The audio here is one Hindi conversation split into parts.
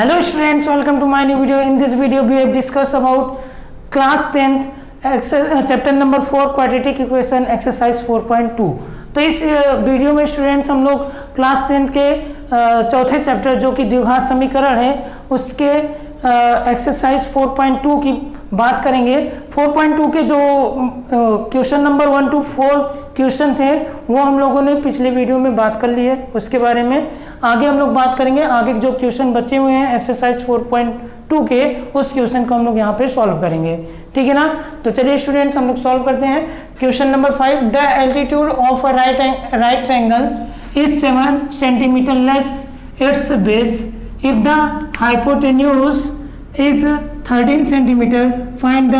Hello students, welcome to my new video. In this video we have discussed about class 10th chapter number 4 quadratic equation exercise 4.2. तो इस वीडियो में स्टूडेंट्स हम लोग क्लास 10th के चौथे चैप्टर जो कि द्विघात समीकरण है उसके एक्सरसाइज 4.2 की बात करेंगे। 4.2 के जो क्वेश्चन नंबर 1 to 4 क्वेश्चन थे वो हम लोगों ने पिछले वीडियो में बात कर ली है, उसके बारे में आगे हम लोग बात करेंगे। आगे जो क्वेश्चन बचे हुए हैं एक्सरसाइज 4.2 के उस क्वेश्चन को हम लोग यहाँ पे सॉल्व करेंगे, ठीक है ना। तो चलिए स्टूडेंट्स हम लोग सॉल्व करते हैं। Question number 5, the altitude of a right triangle is 7 centimetre less it's base if the hypotenuse is 13 centimetre, find the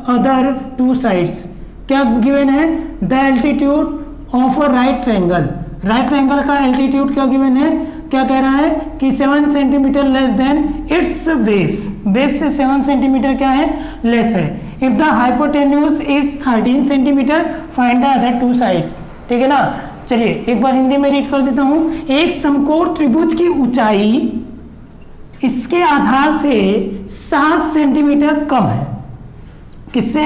other two sides. क्या गिवन है? The altitude of a right triangle, right triangle का एल्टीट्यूड क्या गिवन है? क्या कह रहा है कि 7 centimetre less than it's base, base से 7 सेंटीमीटर क्या है? लेस है। If the hypotenuse is 13 centimetre, find the other two sides, ठीक है ना। चलिए एक बार हिंदी में रीड कर देता हूं। एक समकोण त्रिभुज की ऊंचाई इसके आधार से 7 सेंटीमीटर कम है। किससे?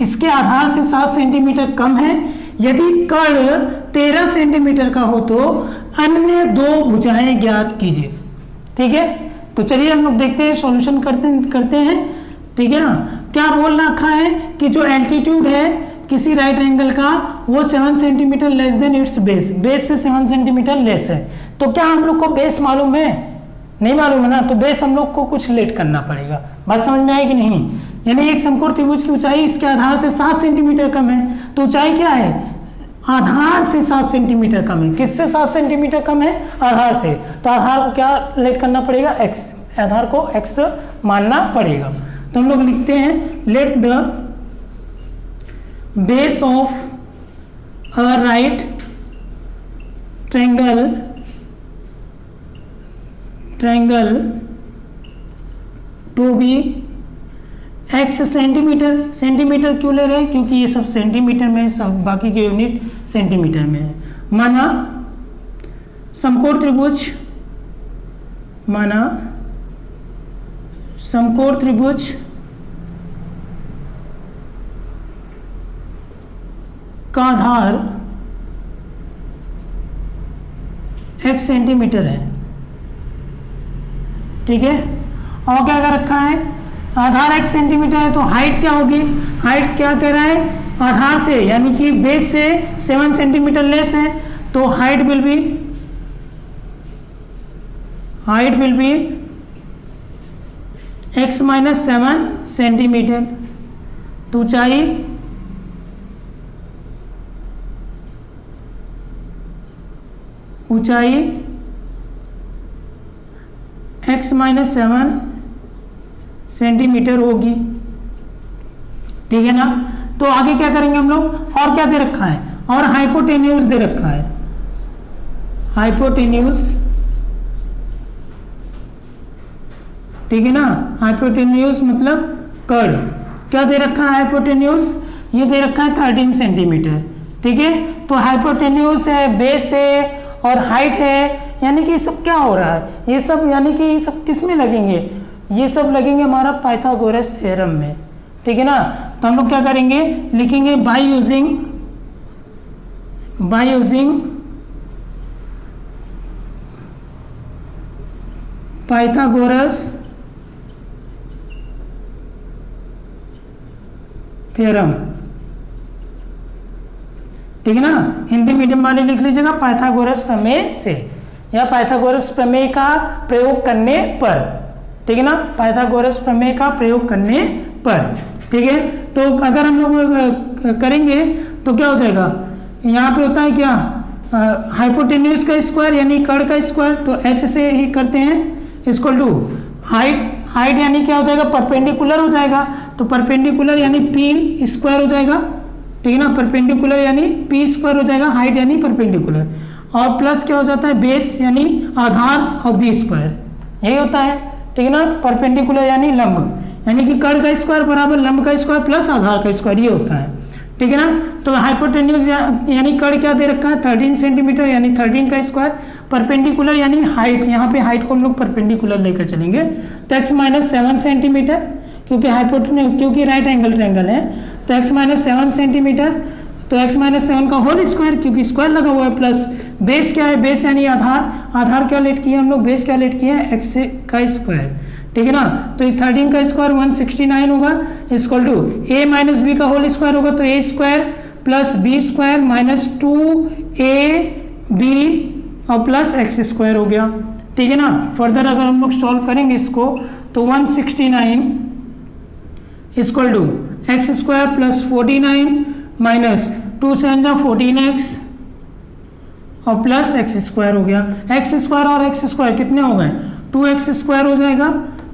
इसके आधार से 7 सेंटीमीटर कम है। यदि कर्ण 13 सेंटीमीटर का हो तो अन्य दो भुजाएं ज्ञात कीजिए, ठीक है। तो चलिए हम लोग देखते हैं, सॉल्यूशन करते हैं, ठीक है ना। क्या बोल रखा है कि जो एल्टीट्यूड है किसी राइट एंगल का वो 7 centimetre less than it's base, base से 7 सेंटीमीटर लेस है। तो क्या हम लोग को बेस मालूम है? नहीं मालूम है ना, तो बेस हम लोग को कुछ लेट करना पड़ेगा। बात समझ में आई कि नहीं? यानी एक समकोण त्रिभुज की ऊंचाई इसके आधार से 7 सेंटीमीटर कम है, तो ऊंचाई क्या है? आधार से 7 सेंटीमीटर कम है। किससे 7 सेंटीमीटर कम है? आधार से। तो आधार को क्या लेट करना पड़ेगा? एक्स, आधार को एक्स मानना पड़ेगा। तो हम लोग लिखते हैं let the base of a right triangle to be x centimetre. Centimetre क्यों ले रहे हैं? क्योंकि ये सब सेंटीमीटर में, सब बाकी के यूनिट सेंटीमीटर में है। माना समकोण त्रिभुज का आधार x सेंटीमीटर है, ठीक है। और क्या कर रखा है? आधार x सेंटीमीटर है तो हाइट क्या होगी? हाइट क्या कह रहा है? आधार से यानी कि बेस से 7 सेंटीमीटर लेस है, तो height will be x minus 7 centimetre. तो ऊंचाई x माइनस 7 सेंटीमीटर होगी, ठीक है ना। तो आगे क्या करेंगे हम लोग? और क्या दे रखा है? और हाइपोटेन्यूज दे रखा है। हाइपोटेन्यूज, ठीक है ना। हाइपोटेन्यूज मतलब कर्ण। क्या दे रखा है हाइपोटेन्यूज? ये दे रखा है 13 सेंटीमीटर, ठीक है। तो हाइपोटेन्यूज है, बेस है और हाइट है, यानी कि ये सब क्या हो रहा है? ये सब यानी कि ये सब किस में लगेंगे? ये सब लगेंगे हमारा पाइथागोरस थ्योरम में, ठीक है ना। तो हम लोग क्या करेंगे? लिखेंगे बाय यूजिंग पाइथागोरस थ्योरम, ठीक है ना। हिंदी मीडियम वाले लिख लीजिएगा पाइथागोरस प्रमेय से या पाइथागोरस प्रमेय का प्रयोग करने पर, ठीक है ना। पाइथागोरस प्रमेय का प्रयोग करने पर, ठीक है। तो अगर हम लोग करेंगे तो क्या हो जाएगा? यहाँ पे होता है क्या? हाइपोटेन्यूज का स्क्वायर यानी कर्ण का स्क्वायर, तो h से ही करते हैं, इक्वल टू हाइट यानी क्या हो जाएगा? परपेंडिकुलर हो जाएगा। तो परपेंडिकुलर यानी p स्क्वायर हो जाएगा, ठीक है ना। परपेंडिकुलर यानी p स्क्वायर हो जाएगा, हाइट यानी परपेंडिकुलर, और प्लस क्या हो जाता है? बेस यानी आधार और b स्क्वायर, यही होता है, ठीक है ना। परपेंडिकुलर यानी लंब, यानी कि कर्ण का स्क्वायर बराबर लंब का स्क्वायर प्लस आधार का स्क्वायर, ये होता है, ठीक है ना। तो हाइपोटेन्यूज यानी कर्ण क्या दे रखा है 13 सेंटीमीटर यानी 13 का स्क्वायर, परपेंडिकुलर यानी हाइट, यहाँ पे हाइट को हम लोग परपेंडिकुलर लेकर चलेंगे तो x माइनस 7 सेंटीमीटर, क्योंकि हाइपोटेन्यूज क्योंकि राइट एंगल ट्रायंगल है तो x माइनस 7 सेंटीमीटर, तो x माइनस 7 का होल स्क्वायर क्योंकि स्क्वायर लगा हुआ है, प्लस बेस क्या है, बेस यानी आधार, आधार क्या लेट किया हम लोग, बेस क्या लेट किया है x का स्क्वायर, ठीक है ना। तो 13 का स्क्वायर 169 होगा equal to a minus b का होल स्क्वायर होगा, तो a square plus b square minus 2ab और प्लस x स्क्वायर हो गया, ठीक है ना। फर्दर अगर हम लोग सॉल्व करेंगे इसको तो 169 equal to x square plus 49 minus 2 7 जा 14x और प्लस एक्स स्क्वायर हो गया। एक्स स्क्वायर और एक्स स्क्वायर कितने हो गए 2x स्क्वायर हो जाएगा,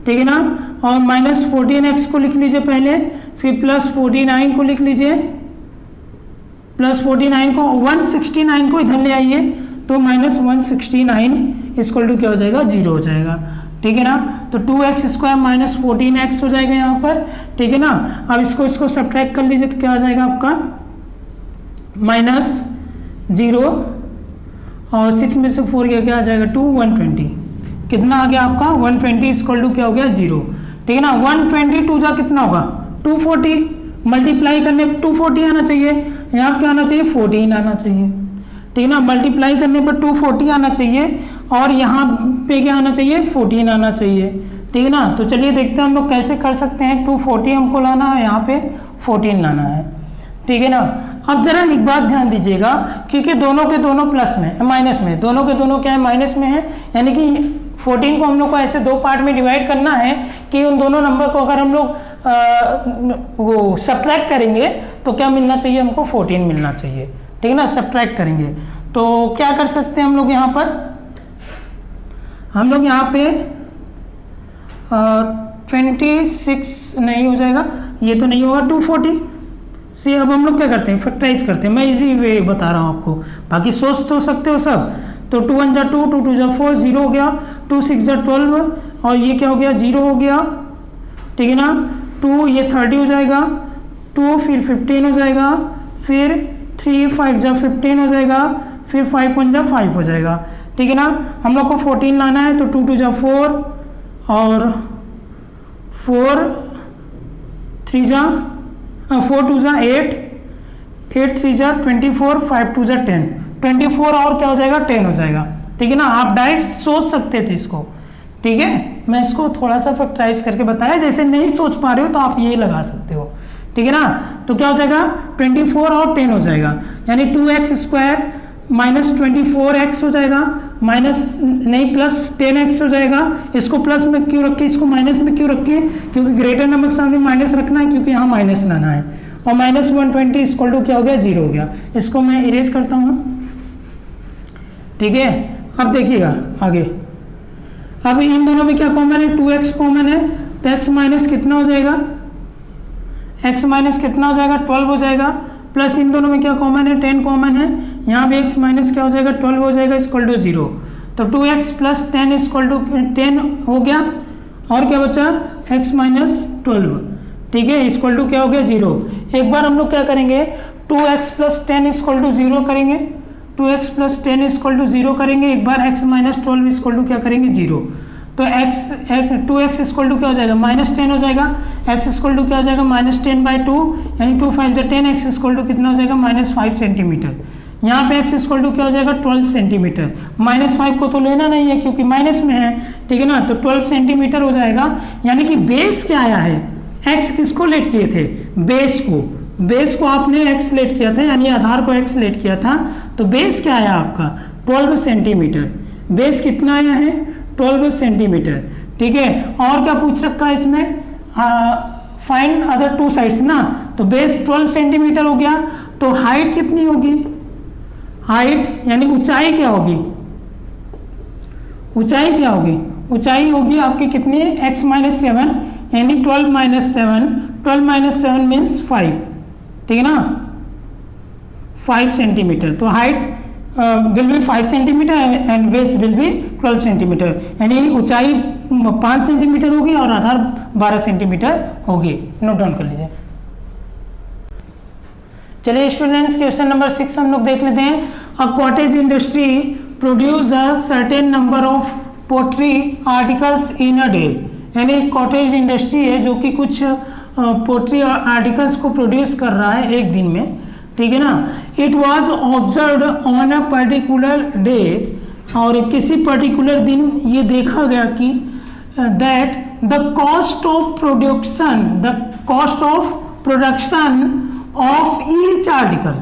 ठीक है ना। और माइनस 14x को लिख लीजिए पहले, फिर प्लस 49 को लिख लीजिए, प्लस 49 को 169 को इधर ले आइए तो माइनस 169 इक्वल टू क्या हो जाएगा 0 हो जाएगा, ठीक है ना। तो 2x स्क्वायर माइनस 14x हो जाएगा यहाँ पर, ठीक है ना। अब इसको सब्ट्रैक्ट कर लीजिए तो क्या हो जाएगा आपका माइनस 0 और 6 में से 4 क्या आ जाएगा 2 120, कितना आ गया आपका 120 इक्वल टू क्या हो गया 0, ठीक है ना। 122 जा कितना होगा 240, मल्टीप्लाई करने पर 240 आना चाहिए, यहाँ क्या आना चाहिए 14 आना चाहिए, ठीक है ना। मल्टीप्लाई करने पर 240 आना चाहिए और यहाँ पे क्या आना चाहिए 14 आना चाहिए, ठीक है ना। तो चलिए देखते हैं हम लोग कैसे कर सकते हैं, 240 हमको लाना है, यहाँ पे 14 लाना है, ठीक है ना। अब जरा एक बात ध्यान दीजिएगा, क्योंकि दोनों के दोनों प्लस में माइनस में, दोनों के दोनों क्या है माइनस में है, यानी कि 14 को हम लोग को ऐसे दो पार्ट में डिवाइड करना है कि उन दोनों नंबर को अगर हम लोग वो सब्ट्रैक्ट करेंगे तो क्या मिलना चाहिए हमको 14 मिलना चाहिए, ठीक है ना। सब्ट्रैक्ट करेंगे तो क्या कर सकते हैं हम लोग यहाँ पर, हम लोग यहाँ पे 26 नहीं हो जाएगा, ये तो नहीं होगा 240 सी। अब हम लोग क्या करते हैं फैक्टराइज करते हैं, मैं इजी वे बता रहा हूँ आपको, बाकी सोच तो सकते हो सब। तो 2 1 जा 2 2 2 जा 4 0 हो गया, 2 6 जा 12 और ये क्या हो गया 0 हो गया, ठीक है ना। 2 ये 30 हो जाएगा, 2 फिर 15 हो जाएगा, फिर 3 5 जा 15 हो जाएगा, फिर 5 1 जा 5 हो जाएगा, ठीक है ना। हम लोग को 14 लाना है तो 2 2 जा 4 और 4 3 जा 4 2 जा 8 8 3 जा 24 5 2 जा 10 24 और क्या हो जाएगा 10 हो जाएगा, ठीक है ना। आप डायरेक्ट सोच सकते थे इसको, ठीक है, मैं इसको थोड़ा सा फैक्टराइज करके बताया, जैसे नहीं सोच पा रहे हो तो आप यही लगा सकते हो, ठीक है ना। तो क्या हो जाएगा 24 और 10 हो जाएगा, यानी 2x स्क्वायर माइनस 24x हो जाएगा, माइनस नहीं प्लस 10x हो जाएगा। इसको प्लस में क्यों रखे, इसको माइनस में क्यों रखे, क्योंकि ग्रेटर नंबर के सामने माइनस रखना है, क्योंकि यहाँ माइनस लाना है। और माइनस 120 इक्वल टू क्या हो गया 0 हो गया। इसको मैं इरेज करता हूँ, ठीक है। अब देखिएगा आगे, अब इन दोनों में क्या कॉमन है 2x कॉमन है, तो x माइनस कितना हो जाएगा, x माइनस कितना हो जाएगा 12 हो जाएगा, प्लस इन दोनों में क्या कॉमन है 10 कॉमन है, यहाँ भी x माइनस क्या हो जाएगा 12 हो जाएगा इक्वल टू 0। तो 2x प्लस 10 इक्वल टू 10 हो गया, और क्या बचा x माइनस 12, ठीक है, इक्वल टू क्या हो गया 0। एक बार हम लोग क्या करेंगे 2x प्लस 10 इक्वल टू 0 करेंगे, 2x प्लस 10 इक्वल टू 0 करेंगे, एक बार x माइनस 12 इक्वल टू क्या करेंगे 0। तो x 2x इक्वल टू क्या हो जाएगा माइनस 10 हो जाएगा, x इक्वल टू क्या हो जाएगा माइनस 10/2 यानी 2 5 जा 10, x इक्वल टू कितना हो जाएगा माइनस 5 सेंटीमीटर। यहाँ पे x इक्वल टू क्या हो जाएगा 12 सेंटीमीटर, माइनस 5 को तो लेना नहीं है क्योंकि माइनस में है, ठीक है ना। तो 12 सेंटीमीटर हो जाएगा, यानी कि बेस क्या आया है, x किसको लेट किए थे बेस को आपने x लेट किया था, यानी आधार को x लेट किया था, तो बेस क्या आया आपका 12 सेंटीमीटर, बेस कितना आया है 12 सेंटीमीटर, ठीक है। और क्या पूछ रखा है इसमें, फाइंड अदर टू साइड्स ना, तो बेस 12 सेंटीमीटर हो गया, तो हाइट कितनी होगी, हाइट यानी ऊंचाई क्या होगी, ऊंचाई होगी आपकी कितनी x माइनस 7 यानी 12 माइनस 7 मीन्स 5, ठीक है ना 5 सेंटीमीटर। तो height will be 5 centimetre and base will be 12 centimetre, यानी ऊंचाई 5 सेंटीमीटर होगी और आधार 12 सेंटीमीटर होगी। नोट डाउन कर लीजिए, चलिए स्टूडेंट्स क्वेश्चन नंबर 6 हम लोग देख लेते हैं। A cottage industry produce a certain number of pottery articles in a day. यानी कॉटेज इंडस्ट्री है जो कि कुछ पोट्री आर्टिकल्स को प्रोड्यूस कर रहा है एक दिन में, ठीक है ना। It was observe on a particular day, और किसी पर्टिकुलर दिन ये देखा गया कि that the cost of production of each article,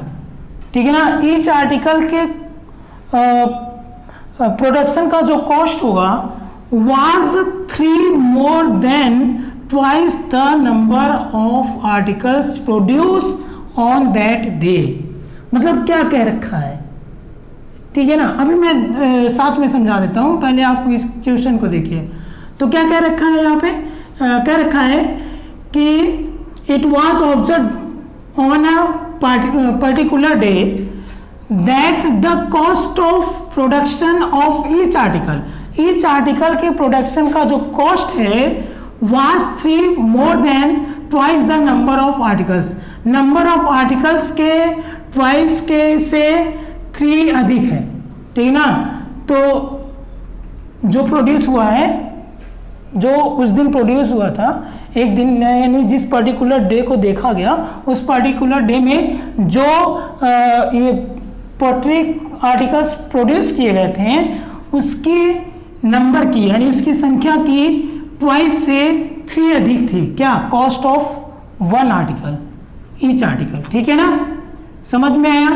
ठीक है ना, ईच आर्टिकल के प्रोडक्शन का जो कॉस्ट होगा was 3 more than twice the number of articles produced on that day। मतलब क्या कह रखा है, ठीक है ना। अभी मैं साथ में समझा देता हूँ, पहले आप इस क्वेश्चन को देखिए। तो क्या कह रखा है यहाँ पे, कह रखा है कि it was observe on a particular day that the cost of production of each article, each article के प्रोडक्शन का जो कॉस्ट है was 3 more than twice the number of articles, number of articles के ट्वाइस के से 3 अधिक है, ठीक ना। तो जो प्रोड्यूस हुआ है, जो उस दिन प्रोड्यूस हुआ था एक दिन, यानी जिस पर्टिकुलर डे को देखा गया उस पर्टिकुलर डे में जो ये पोट्री आर्टिकल्स प्रोड्यूस किए गए थे उसके नंबर की, यानी उसकी संख्या की ट्वाइस से 3 अधिक थी। क्या, cost of 1 article, each article, ठीक है ना, समझ में आया,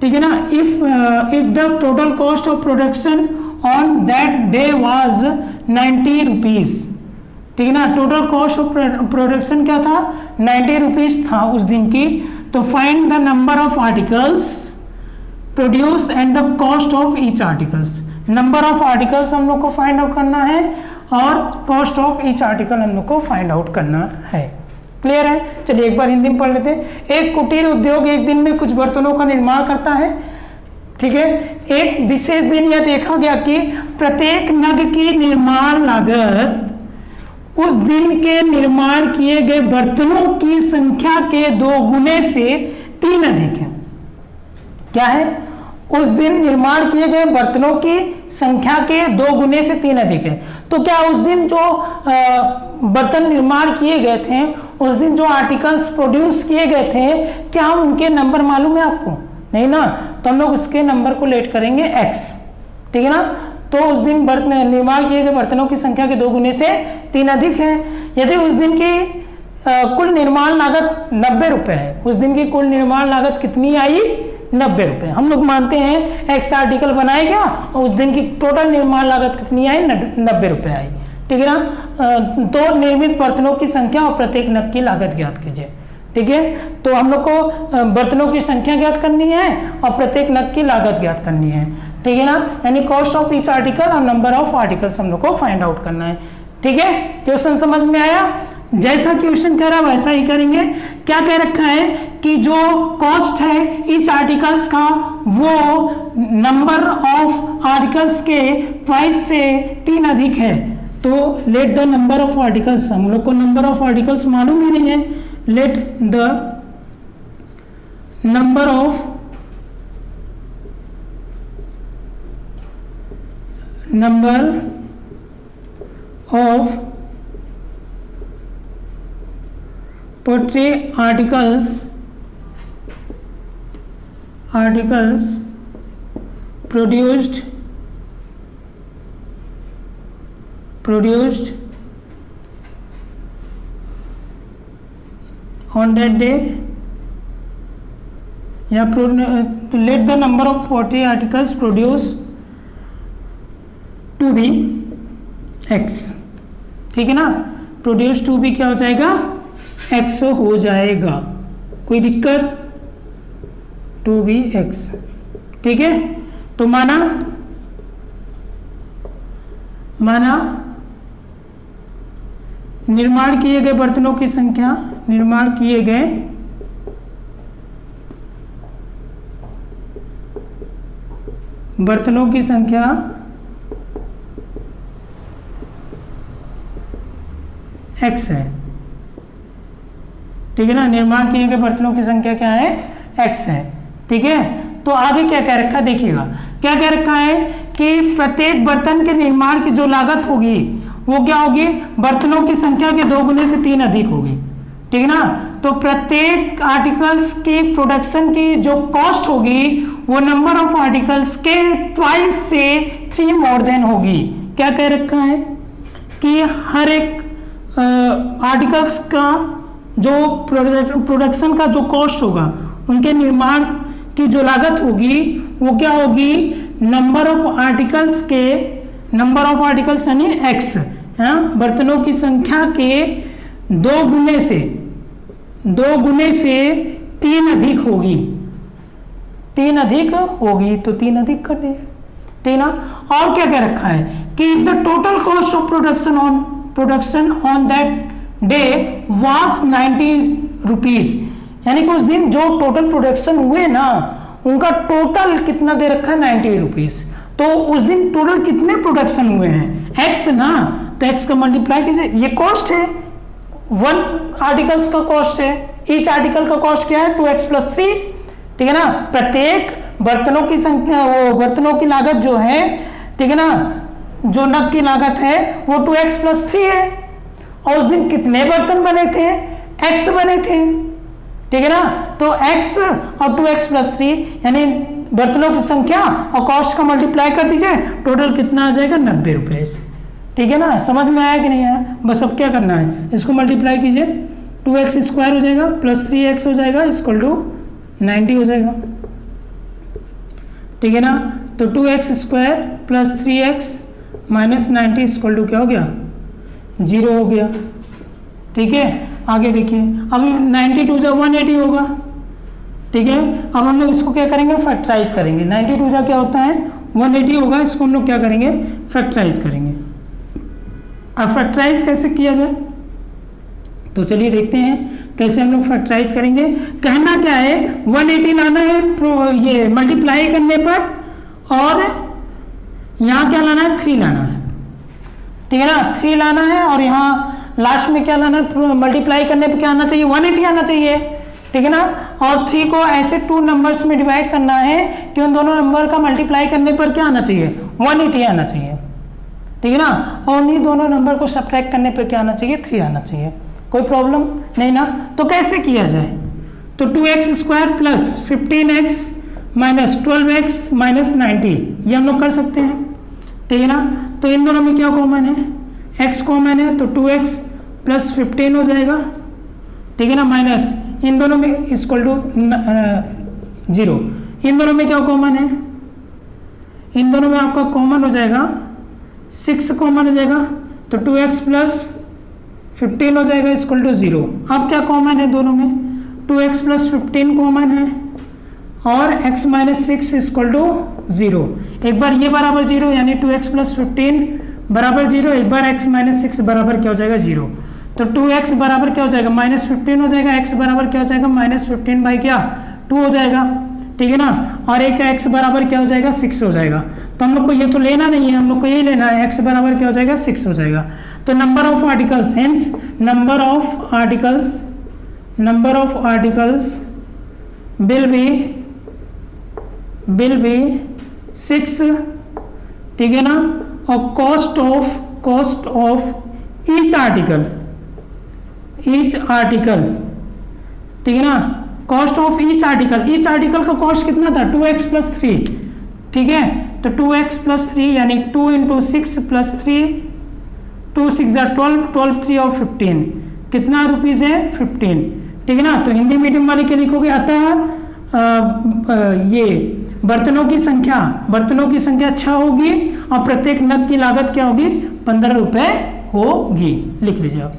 ठीक है ना। If the total cost of production on that day was 90 rupees, ठीक है ना, टोटल कॉस्ट ऑफ प्रोडक्शन क्या था, 90 रुपीज था उस दिन की। तो find the number of articles produce and the cost of each articles, number of articles हम लोग को फाइंड आउट करना है और कॉस्ट ऑफ ईच आर्टिकल हम लोग को फाइंड आउट करना है। क्लियर है। चलिए एक बार हिंदी में पढ़ लेते हैं। एक कुटीर उद्योग एक दिन में कुछ बर्तनों का निर्माण करता है, ठीक है। एक विशेष दिन यह देखा गया कि प्रत्येक नग की निर्माण लागत उस दिन के निर्माण किए गए बर्तनों की संख्या के 2 गुने से 3 अधिक है। क्या है, उस दिन निर्माण किए गए बर्तनों की संख्या के 2 गुने से 3 अधिक है। तो क्या उस दिन जो बर्तन निर्माण किए गए थे, उस दिन जो आर्टिकल्स प्रोड्यूस किए गए थे, क्या उनके नंबर मालूम है आपको? नहीं ना। तो हम लोग उसके नंबर को लेट करेंगे x, ठीक है ना। तो उस दिन निर्माण किए गए बर्तनों की संख्या के 2 गुने से 3 अधिक है। यदि उस दिन की कुल निर्माण लागत 90 रुपए है, उस दिन की कुल निर्माण लागत कितनी आई, 90 रुपए। हम लोग मानते हैं x आर्टिकल बनाया गया और उस दिन की टोटल निर्माण लागत कितनी आई, 90 रुपए आई, ठीक है ना। तो निर्मित बर्तनों की संख्या और प्रत्येक नग की लागत ज्ञात कीजिए, ठीक है। तो हम लोग को बर्तनों की संख्या ज्ञात करनी है और प्रत्येक नग की लागत ज्ञात करनी है, ठीक है ना। यानी कॉस्ट ऑफ ईच आर्टिकल और नंबर ऑफ आर्टिकल्स हम लोग को फाइंड आउट करना है, ठीक है। क्वेश्चन समझ में आया? जैसा क्वेश्चन कह रहा है वैसा ही करेंगे। क्या कह रखा है कि जो कॉस्ट है ईच आर्टिकल्स का वो नंबर ऑफ आर्टिकल्स के ट्वाइस से 3 अधिक है। तो late the number of articles, हम लोग को नंबर ऑफ आर्टिकल्स मालूम ही नहीं है। Let the number of pottery articles produced on that day, या let the number of pottery articles produced to be x, ठीक है ना। प्रोड्यूस टू भी क्या हो जाएगा, x हो जाएगा, कोई दिक्कत, टू भी x, ठीक है। तो माना निर्माण किए गए बर्तनों की संख्या, निर्माण किए गए बर्तनों की संख्या x है, ठीक है ना। निर्माण किए गए बर्तनों की संख्या क्या है, x है। ठीक है, तो आगे क्या कह रखा है देखिएगा, क्या कह रखा है कि प्रत्येक बर्तन के निर्माण की जो लागत होगी वो क्या होगी, बर्तनों की संख्या के 2 गुने से 3 अधिक होगी। ठीक है ना, तो प्रत्येक आर्टिकल्स की प्रोडक्शन की जो कॉस्ट होगी वो नंबर ऑफ आर्टिकल्स के ट्वाइस से 3 मोर देन होगी। क्या कह रखा है कि हर एक आर्टिकल्स का जो प्रोडक्शन का जो कॉस्ट होगा, उनके निर्माण की जो लागत होगी वो क्या होगी, नंबर ऑफ आर्टिकल्स यानी x, बर्तनों की संख्या के 2 गुने से 3 अधिक होगी, 3 अधिक होगी, तो 3 अधिक कर दिए। ठीक है ना, और क्या कह रखा है कि the total cost of production on that day was 90 rupees, यानी कि उस दिन जो टोटल प्रोडक्शन हुए ना उनका टोटल कितना दे रखा है, 90 रुपीज। तो उस दिन टोटल कितने प्रोडक्शन हुए हैं, x ना, तो x का मल्टीप्लाई कीजिए, ये कॉस्ट है, 1 आर्टिकल्स का कॉस्ट है, ईच आर्टिकल का कॉस्ट क्या है, 2x + 3। ठीक है ना, प्रत्येक बर्तनों की संख्या, वो बर्तनों की लागत जो है, ठीक है ना, जो नग की लागत है वो 2x + 3 है, और उस दिन कितने बर्तन बने थे, x बने थे। ठीक है ना, तो x और 2x + 3 यानी बर्तनों की संख्या और कॉस्ट का मल्टीप्लाई कर दीजिए, टोटल कितना आ जाएगा, 90 रुपये। ठीक है ना, समझ में आया कि नहीं आया, बस अब क्या करना है, इसको मल्टीप्लाई कीजिए, 2x² हो जाएगा प्लस 3x हो जाएगा = 90 हो जाएगा। ठीक है ना, तो 2x² प्लस 3x माइनस 90 = क्या हो गया, 0 हो गया। ठीक है, आगे देखिए, अभी 92 जा 180 होगा। ठीक है, अब हम लोग इसको क्या करेंगे, फैक्टराइज करेंगे। 92 जा क्या होता है, 180 होगा, इसको हम लोग क्या करेंगे, फैक्टराइज करेंगे। अब फैक्टराइज कैसे किया जाए, तो चलिए देखते हैं कैसे हम लोग फैक्टराइज करेंगे। कहना क्या है, 180 लाना है ये मल्टीप्लाई करने पर, और यहाँ क्या लाना है, 3 लाना है। ठीक है ना, 3 लाना है, और यहाँ लास्ट में क्या लाना है, मल्टीप्लाई करने पर क्या आना चाहिए, 180 आना चाहिए। ठीक है ना, और 3 को ऐसे 2 नंबर्स में डिवाइड करना है कि उन दोनों नंबर का मल्टीप्लाई करने पर क्या आना चाहिए, 180 आना चाहिए। ठीक है ना, और उन्हीं दोनों नंबर को सब्ट्रैक्ट करने पर क्या आना चाहिए, 3 आना चाहिए। कोई प्रॉब्लम नहीं ना, तो कैसे किया जाए, तो 2x² plus 15x minus 12x minus 90 ये हम लोग कर सकते हैं। ठीक है ना, तो इन दोनों में क्या कॉमन है, x कॉमन है, तो 2x प्लस 15 हो जाएगा। ठीक है ना, माइनस इन दोनों में = 0। इन दोनों में क्या कॉमन है, इन दोनों में आपका कॉमन हो जाएगा 6 कॉमन हो जाएगा, तो 2x प्लस 15 हो जाएगा = 0। अब क्या कॉमन है दोनों में, 2x प्लस 15 कॉमन है, और x माइनस 6 = 0। एक बार ये बराबर 0 यानी 2x प्लस 15 बराबर 0, एक बार x माइनस 6 बराबर क्या हो जाएगा, 0। तो 2x बराबर क्या हो जाएगा, -15 हो जाएगा, x बराबर क्या हो जाएगा, -15 बाई क्या 2 हो जाएगा। ठीक है ना, और एक x बराबर क्या हो जाएगा, 6 हो जाएगा। तो हम लोग को ये तो लेना नहीं है, हम लोग को ये लेना है, x बराबर क्या हो जाएगा, 6 हो जाएगा। तो number of articles, hence number of articles will be 6। ठीक है ना, और कॉस्ट ऑफ ईच आर्टिकल, ठीक है ना, कॉस्ट ऑफ ईच आर्टिकल का कॉस्ट कितना था, 2x प्लस 3। ठीक है, तो 2x प्लस 3 यानी 2 × 6 प्लस 3, 2 × 6 = 12, 12 3 और 15, कितना रुपीज है, 15। ठीक है ना, तो हिंदी मीडियम वाले क्या लिखोगे, अतः ये बर्तनों की संख्या 6 होगी, और प्रत्येक नग की लागत क्या होगी, 15 रुपए होगी। लिख लीजिए आप।